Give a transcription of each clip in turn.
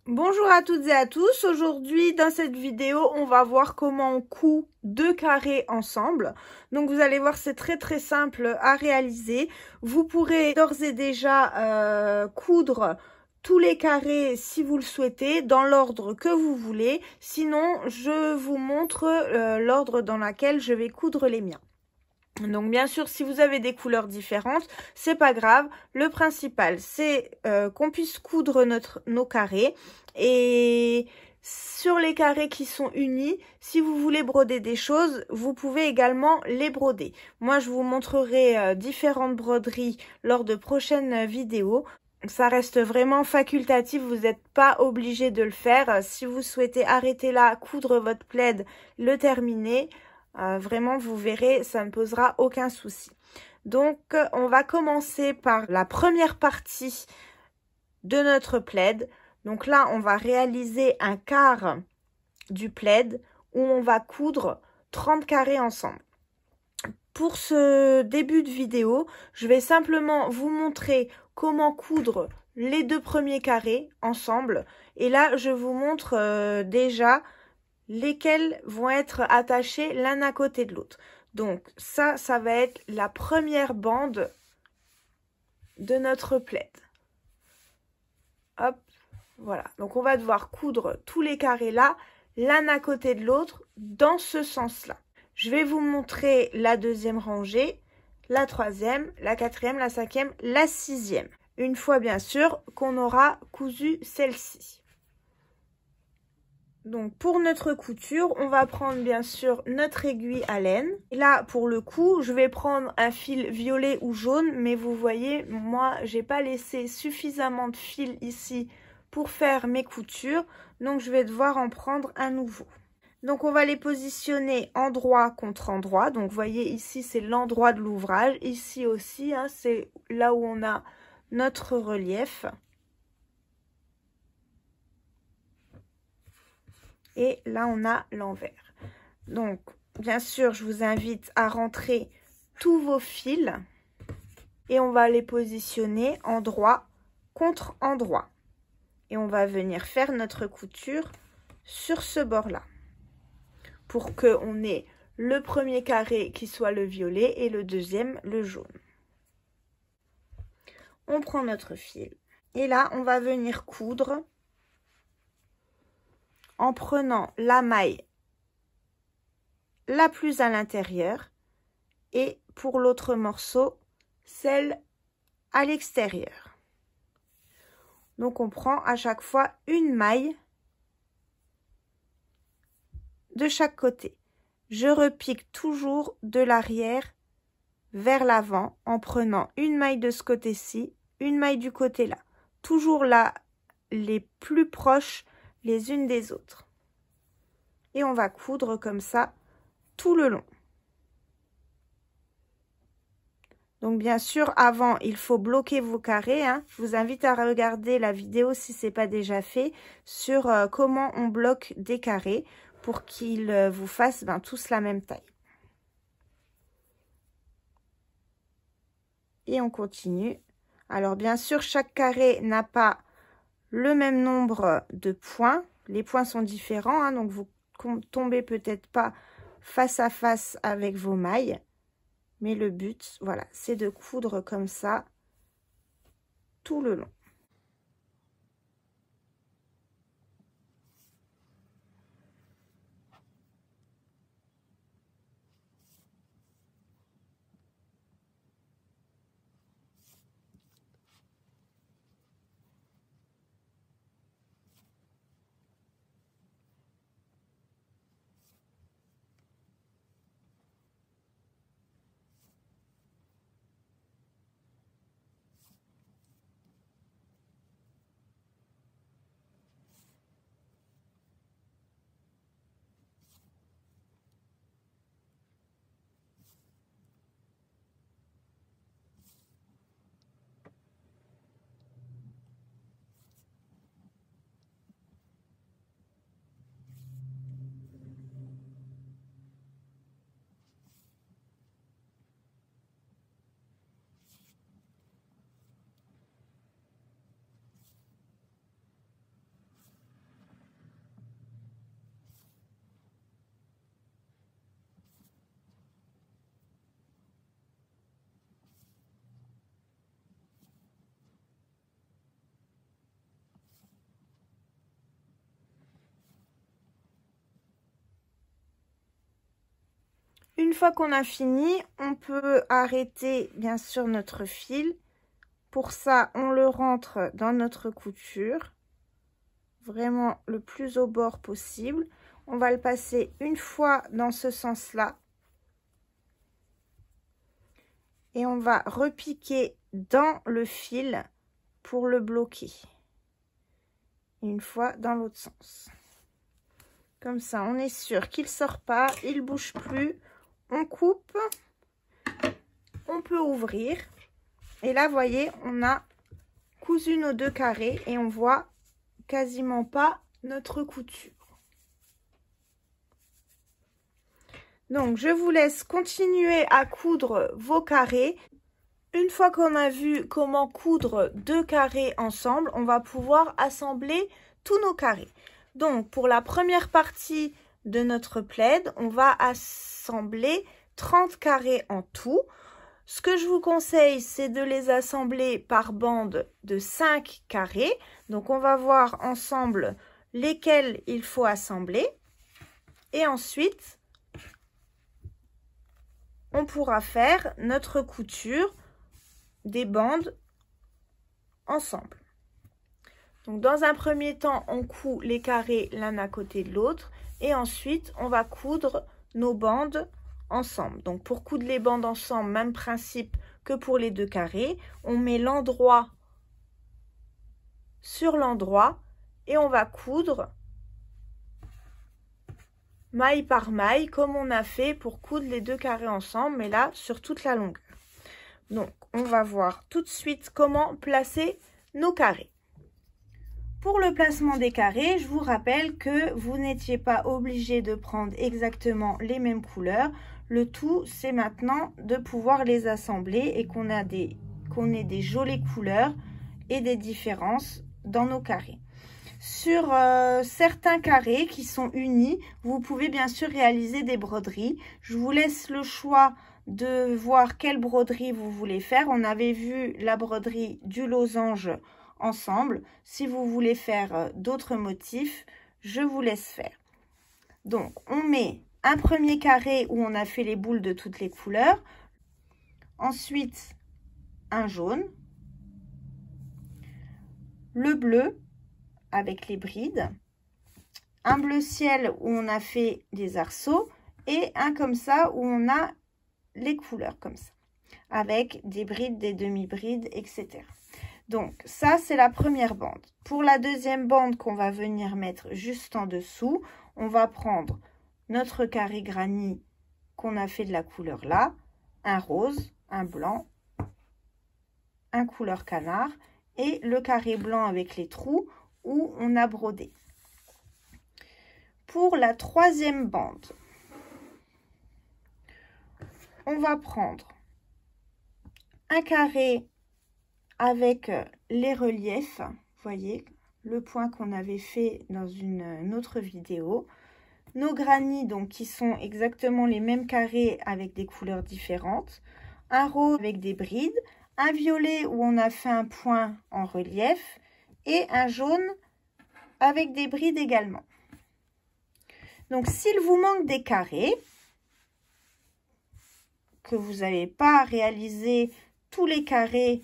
Bonjour à toutes et à tous. Aujourd'hui, dans cette vidéo, on va voir comment on coud deux carrés ensemble. Donc, vous allez voir, c'est très simple à réaliser. Vous pourrez d'ores et déjà coudre tous les carrés si vous le souhaitez, dans l'ordre que vous voulez. Sinon, je vous montre l'ordre dans lequel je vais coudre les miens. Donc bien sûr, si vous avez des couleurs différentes, c'est pas grave. Le principal, c'est qu'on puisse coudre nos carrés. Et sur les carrés qui sont unis, si vous voulez broder des choses, vous pouvez également les broder. Moi, je vous montrerai différentes broderies lors de prochaines vidéos. Ça reste vraiment facultatif, vous n'êtes pas obligé de le faire. Si vous souhaitez arrêter là, coudre votre plaid, le terminer. Vraiment, vous verrez, ça ne posera aucun souci. Donc, on va commencer par la première partie de notre plaid. Donc là, on va réaliser un quart du plaid où on va coudre 30 carrés ensemble. Pour ce début de vidéo, je vais simplement vous montrer comment coudre les deux premiers carrés ensemble. Et là, je vous montre déjà lesquels vont être attachés l'un à côté de l'autre. Donc ça va être la première bande de notre plaid. Hop, voilà. Donc on va devoir coudre tous les carrés là, l'un à côté de l'autre, dans ce sens-là. Je vais vous montrer la deuxième rangée, la troisième, la quatrième, la cinquième, la sixième. Une fois bien sûr qu'on aura cousu celle-ci. Donc pour notre couture, on va prendre bien sûr notre aiguille à laine. Et là pour le coup, je vais prendre un fil violet ou jaune, mais vous voyez, moi j'ai pas laissé suffisamment de fil ici pour faire mes coutures, donc je vais devoir en prendre un nouveau. Donc on va les positionner endroit contre endroit. Donc vous voyez ici c'est l'endroit de l'ouvrage, ici aussi hein, c'est là où on a notre relief. Et là, on a l'envers. Donc, bien sûr, je vous invite à rentrer tous vos fils. Et on va les positionner endroit contre endroit. Et on va venir faire notre couture sur ce bord-là. Pour qu'on ait le premier carré qui soit le violet et le deuxième le jaune. On prend notre fil. Et là, on va venir coudre en prenant la maille la plus à l'intérieur et pour l'autre morceau, celle à l'extérieur. Donc on prend à chaque fois une maille de chaque côté. Je repique toujours de l'arrière vers l'avant en prenant une maille de ce côté-ci, une maille du côté là. Toujours là, les plus proches les unes des autres. Et on va coudre comme ça tout le long. Donc bien sûr, avant, il faut bloquer vos carrés. Hein. Je vous invite à regarder la vidéo si ce n'est pas déjà fait sur comment on bloque des carrés pour qu'ils vous fassent tous la même taille. Et on continue. Alors bien sûr, chaque carré n'a pas le même nombre de points. Les points sont différents, hein, donc vous tombez peut-être pas face à face avec vos mailles. Mais le but, voilà, c'est de coudre comme ça tout le long. Une fois qu'on a fini, on peut arrêter bien sûr notre fil. Pour ça, on le rentre dans notre couture, vraiment le plus au bord possible. On va le passer une fois dans ce sens-là. Et on va repiquer dans le fil pour le bloquer. Une fois dans l'autre sens. Comme ça, on est sûr qu'il ne sort pas, il ne bouge plus. On coupe, on peut ouvrir. Et là, vous voyez, on a cousu nos 2 carrés et on voit quasiment pas notre couture. Donc, je vous laisse continuer à coudre vos carrés. Une fois qu'on a vu comment coudre 2 carrés ensemble, on va pouvoir assembler tous nos carrés. Donc, pour la première partie de notre plaid, on va assembler 30 carrés en tout. Ce que je vous conseille, c'est de les assembler par bande de 5 carrés. Donc, on va voir ensemble lesquels il faut assembler. Et ensuite, on pourra faire notre couture des bandes ensemble. Donc, dans un premier temps, on coud les carrés l'un à côté de l'autre. Et ensuite, on va coudre nos bandes ensemble. Donc, pour coudre les bandes ensemble, même principe que pour les 2 carrés. On met l'endroit sur l'endroit et on va coudre maille par maille comme on a fait pour coudre les 2 carrés ensemble, mais là, sur toute la longueur. Donc, on va voir tout de suite comment placer nos carrés. Pour le placement des carrés, je vous rappelle que vous n'étiez pas obligé de prendre exactement les mêmes couleurs. Le tout, c'est maintenant de pouvoir les assembler et qu'on ait des jolies couleurs et des différences dans nos carrés. Sur certains carrés qui sont unis, vous pouvez bien sûr réaliser des broderies. Je vous laisse le choix de voir quelle broderie vous voulez faire. On avait vu la broderie du losange ensemble. Si vous voulez faire d'autres motifs, je vous laisse faire. Donc, on met un premier carré où on a fait les boules de toutes les couleurs. Ensuite, un jaune. Le bleu avec les brides. Un bleu ciel où on a fait des arceaux. Et un comme ça où on a les couleurs comme ça. Avec des brides, des demi-brides, etc. Donc, ça, c'est la première bande. Pour la deuxième bande qu'on va venir mettre juste en dessous, on va prendre notre carré granit qu'on a fait de la couleur là, un rose, un blanc, un couleur canard et le carré blanc avec les trous où on a brodé. Pour la troisième bande, on va prendre un carré avec les reliefs, vous voyez, le point qu'on avait fait dans une autre vidéo. Nos granits, donc, qui sont exactement les mêmes carrés avec des couleurs différentes. Un rose avec des brides. Un violet où on a fait un point en relief. Et un jaune avec des brides également. Donc, s'il vous manque des carrés, que vous n'avez pas réalisé tous les carrés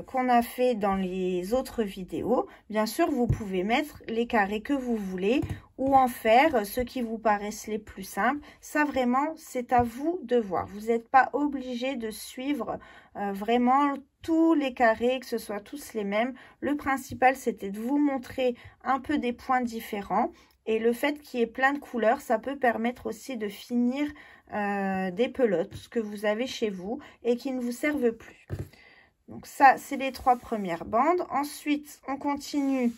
qu'on a fait dans les autres vidéos, bien sûr, vous pouvez mettre les carrés que vous voulez ou en faire ceux qui vous paraissent les plus simples. Ça, vraiment, c'est à vous de voir. Vous n'êtes pas obligé de suivre vraiment tous les carrés, que ce soit tous les mêmes. Le principal, c'était de vous montrer un peu des points différents. Et le fait qu'il y ait plein de couleurs, ça peut permettre aussi de finir des pelotes que vous avez chez vous et qui ne vous servent plus. Donc ça, c'est les 3 premières bandes. Ensuite, on continue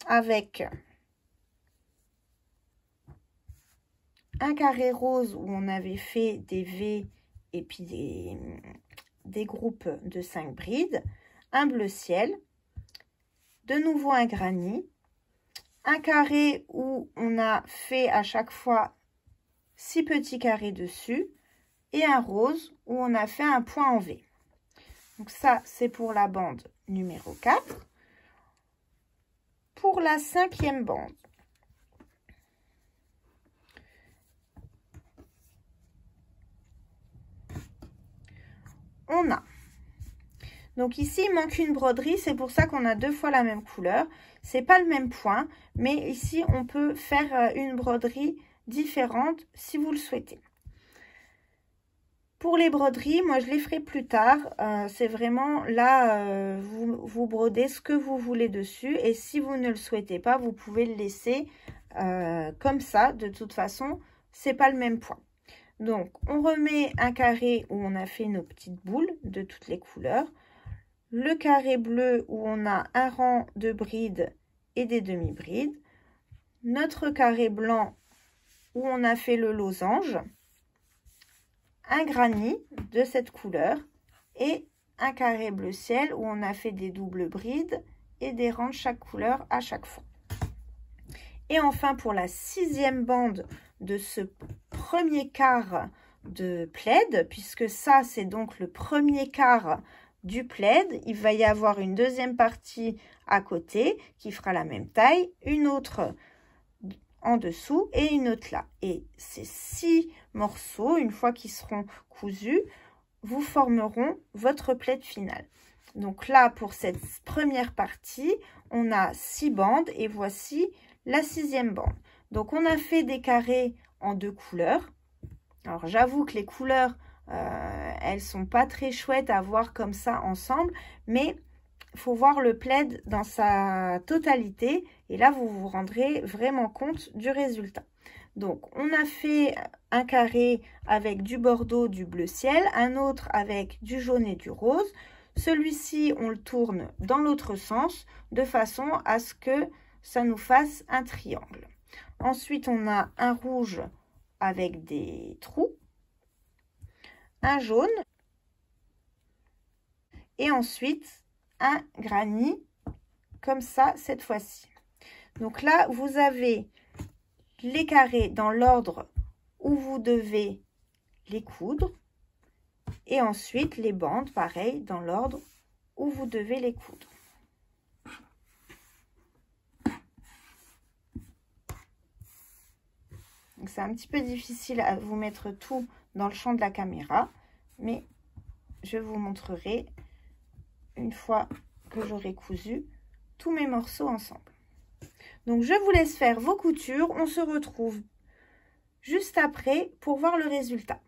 avec un carré rose où on avait fait des V et puis des groupes de 5 brides. Un bleu ciel. De nouveau un granit. Un carré où on a fait à chaque fois 6 petits carrés dessus. Et un rose où on a fait un point en V. Donc ça, c'est pour la bande numéro 4. Pour la 5e bande, on a. Donc ici, il manque une broderie, c'est pour ça qu'on a 2 fois la même couleur. C'est pas le même point, mais ici, on peut faire une broderie différente si vous le souhaitez. Pour les broderies, moi, je les ferai plus tard. C'est vraiment là, vous brodez ce que vous voulez dessus. Et si vous ne le souhaitez pas, vous pouvez le laisser comme ça. De toute façon, c'est pas le même point. Donc, on remet un carré où on a fait nos petites boules de toutes les couleurs. Le carré bleu où on a un rang de brides et des demi-brides. Notre carré blanc où on a fait le losange. Un granit de cette couleur et un carré bleu ciel où on a fait des doubles brides et des rangs de chaque couleur à chaque fois. Et enfin, pour la 6e bande de ce premier quart de plaid, puisque ça, c'est donc le premier quart du plaid, il va y avoir une deuxième partie à côté qui fera la même taille, une autre en dessous et une autre là. Et ces 6 morceaux, une fois qu'ils seront cousus, vous formeront votre plaid final. Donc là, pour cette première partie, on a 6 bandes et voici la 6e bande. Donc on a fait des carrés en 2 couleurs. Alors j'avoue que les couleurs, elles sont pas très chouettes à voir comme ça ensemble, mais il faut voir le plaid dans sa totalité et là vous vous rendrez vraiment compte du résultat. Donc on a fait un carré avec du bordeaux, du bleu ciel, un autre avec du jaune et du rose. Celui-ci on le tourne dans l'autre sens de façon à ce que ça nous fasse un triangle. Ensuite on a un rouge avec des trous, un jaune et ensuite un granit comme ça cette fois-ci. Donc là vous avez les carrés dans l'ordre où vous devez les coudre et ensuite les bandes pareil dans l'ordre où vous devez les coudre. C'est un petit peu difficile à vous mettre tout dans le champ de la caméra, mais je vous montrerai une fois que j'aurai cousu tous mes morceaux ensemble. Donc je vous laisse faire vos coutures, on se retrouve juste après pour voir le résultat.